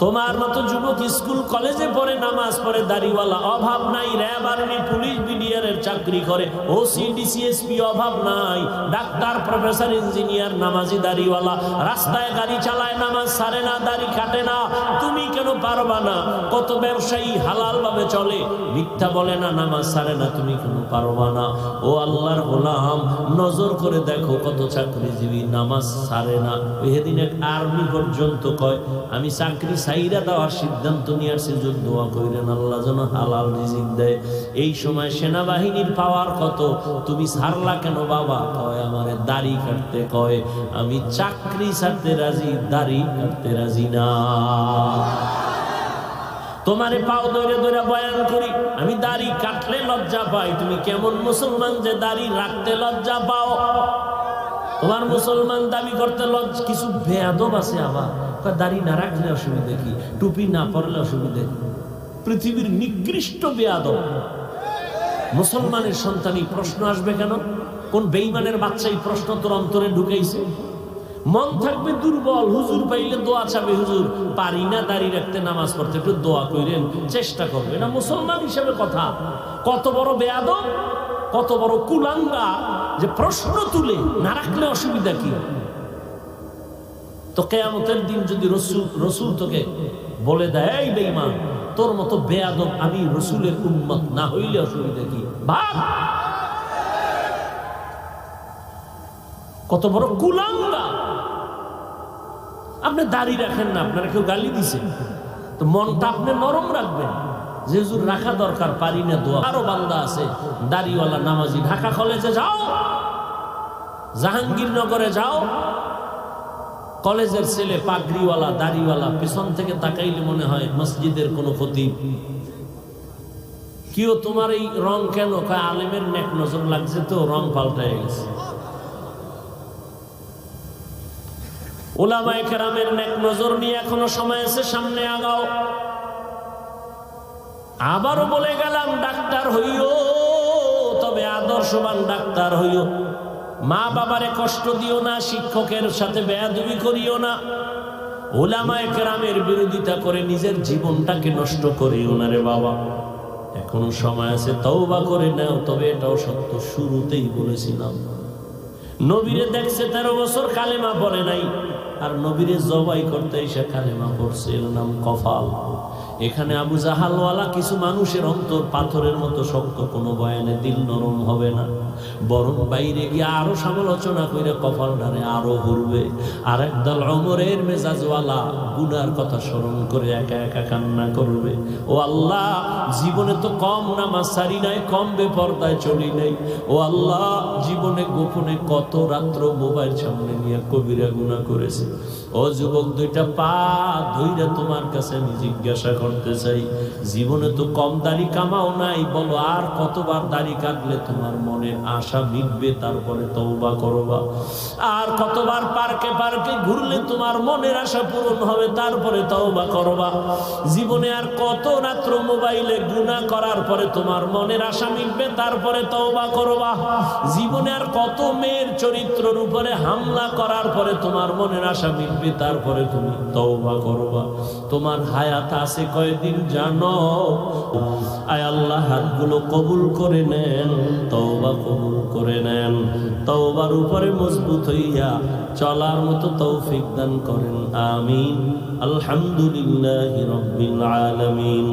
তোমার মতো যুবক স্কুল কলেজে পড়ে, নামাজ পড়ে, দাড়িওয়ালা, অভাব নাই। র্যাব, আর্মি, পুলিশ, বিডিআরের চাকরি করে, ওসি, ডিসিএসপি, অভাব নাই। ডাক্তার, প্রফেসর, ইঞ্জিনিয়ার, নামাজি, দাড়িওয়ালা, রাস্তায় গাড়ি চালায়, নামাজ ছাড়ে না, দাড়ি কাটে না। তুমি কেন পারবা না? কত ব্যবসায়ী হালাল ভাবে চলে, মিথ্যা বলে না, নামাজ ছাড়ে না, তুমি কেন পারবা না? ও আল্লাহর গোলাম, নজর করে দেখো কত চাকরিজীবী নামাজ ছাড়ে না। এদিন এক আর্মি পর্যন্ত কয়, আমি চাকরি সাইরা দেওয়ার সিদ্ধান্ত নিয়ে আসছে, দোয়া কইরেন আল্লাহ যেন হালাল রিজিক দেয়। এই সময় সেনাবাহিনীর পাওয়ার কত, তুমি ছাড়লা কেন বাবা? কয় আমারে দাড়ি কাটতে কয়, আমি চাকরি ছাড়তে রাজি, দাড়ি কাটতে রাজি না। তোমারে পাও ধরে ধরে বয়ান করি, আমি দাড়ি কাটলে লজ্জা পাই। তুমি কেমন মুসলমান যে দাড়ি রাখতে লজ্জা পাও? তোমার মুসলমান দাবি করতে লজ্জা? কিছু বেয়াদব আছে আবার, দাড়ি না রাখলে অসুবিধা কি, টুপি না পরলে অসুবিধা কি? পৃথিবীর নিকৃষ্ট বেয়াদব মুসলমানের সন্তানই প্রশ্ন আসবে কেন? কোন বেঈমানের বাচ্চা এই প্রশ্ন তোর অন্তরে ঢুকাইছে? মন থাকবে দুর্বল, হুজুর পাইলে দোয়া চাবে, হুজুর পারি না দাড়ি রাখতে, নামাজ পড়তে, একটু দোয়া কইরেন, চেষ্টা করবে। না মুসলমান হিসেবে কথা। কত বড় বেয়াদব, কত বড় কুলাঙ্গা যে প্রশ্ন তুলে না রাখলে অসুবিধা কি? তো কিয়ামতের দিন যদি রসুল তোকে বলে দেয়, এই বেঈমান, তোর মতো বেয়াদব আমি রসুলের উম্মত না হইলে অসুবিধা কি? ভাব কত বড় কুলাঙ্গা। আপনি দাড়ি রাখেন না, আপনারা কেউ গালি দিছে, তো মনটা আপনি নরম রাখবেন যে হুজুর রাখা দরকার, পারি না দোয়া। আরো বান্দা আছে দাড়িওয়ালা নামাজি, ঢাকা কলেজে যাও, জাহাঙ্গীরনগরে যাও, কলেজের ছেলে পাগড়িওয়ালা, দাড়িওয়ালা, পিছন থেকে তাকাইলে মনে হয় মসজিদের কোন খতিব। কিও তোমার এই রং কেন? কয় আলেমের নেক নজর লাগছে, তো রং পাল্টায় গেছে। উলামায়ে কেরামের নেক নজর নিয়ে এখনো সময় আছে, সামনে আগাও। আবারও বলে গেলাম, ডাক্তার হইও, তবে আদর্শবান ডাক্তার হইও। মা বাবারে কষ্ট দিও না, শিক্ষকের সাথে বেয়াদবি করিও না, উলামায়ে কেরামের বিরোধিতা করে নিজের জীবনটাকে নষ্ট করিও না রে বাবা। এখনো সময় আছে, তওবা করে নাও। তবে এটাও সত্য, শুরুতেই বলেছিলাম, নবীরে দেখছে 13 বছর কালেমা পড়ে নাই, আর নবীরে জবাই করতে এসে কালেমা পড়ছে, এর নাম কফাল। এখানে আবু জাহালওয়ালা কিছু মানুষের অন্তর পাথরের মতো শক্ত, কোনো বয়ানে দিল নরম হবে না, বরং বাইরে গিয়ে আরো সমালোচনা করে কপালটারে আরো ঘুরবে। আর একদল ওমরের মেজাজওয়ালা গুনার কথা স্মরণ করে একা একা কান্না করবে, ও আল্লাহ জীবনে তো কম নামাজ সারি নাই, কম বেপরদায় চলি নাই, ও আল্লাহ জীবনে গোপনে কত রাত্র মোবাইল সামনে নিয়ে কবিরা গুনাহ করেছে। ও যুবক, দুইটা পা ধইরা তোমার কাছে আমি জিজ্ঞাসা করলাম, করতে চাই। জীবনে তো কম দাড়ি কামাও নাই, বলো আর কতবার দাড়ি কাটলে তোমার মনের আশা মিটবে তারপরে তওবা করবা? আর কতবার পার্কে পার্কে ঘুরলে তোমার মনের আশা পূরণ হবে তারপরে তওবা করবা? জীবনে আর কত রাত্র মোবাইলে গুনাহ করার পরে তোমার মনের আশা মিটবে তারপরে তওবা করবা? জীবনে আর কত মেয়ের চরিত্রের উপরে হামলা করার পরে তোমার মনের আশা মিটবে তারপরে তুমি তওবা করবা? তোমার হায়াত আছে কয়দিন জানো? আয় আল্লাহ হাতগুলো কবুল করে নেন, তওবা কবুল করে নেন। তওবার উপরে মজবুত হইয়া চলার মতো তৌফিক দান করেন, আমিন। আলহামদুলিল্লাহি রাব্বিল আলামিন।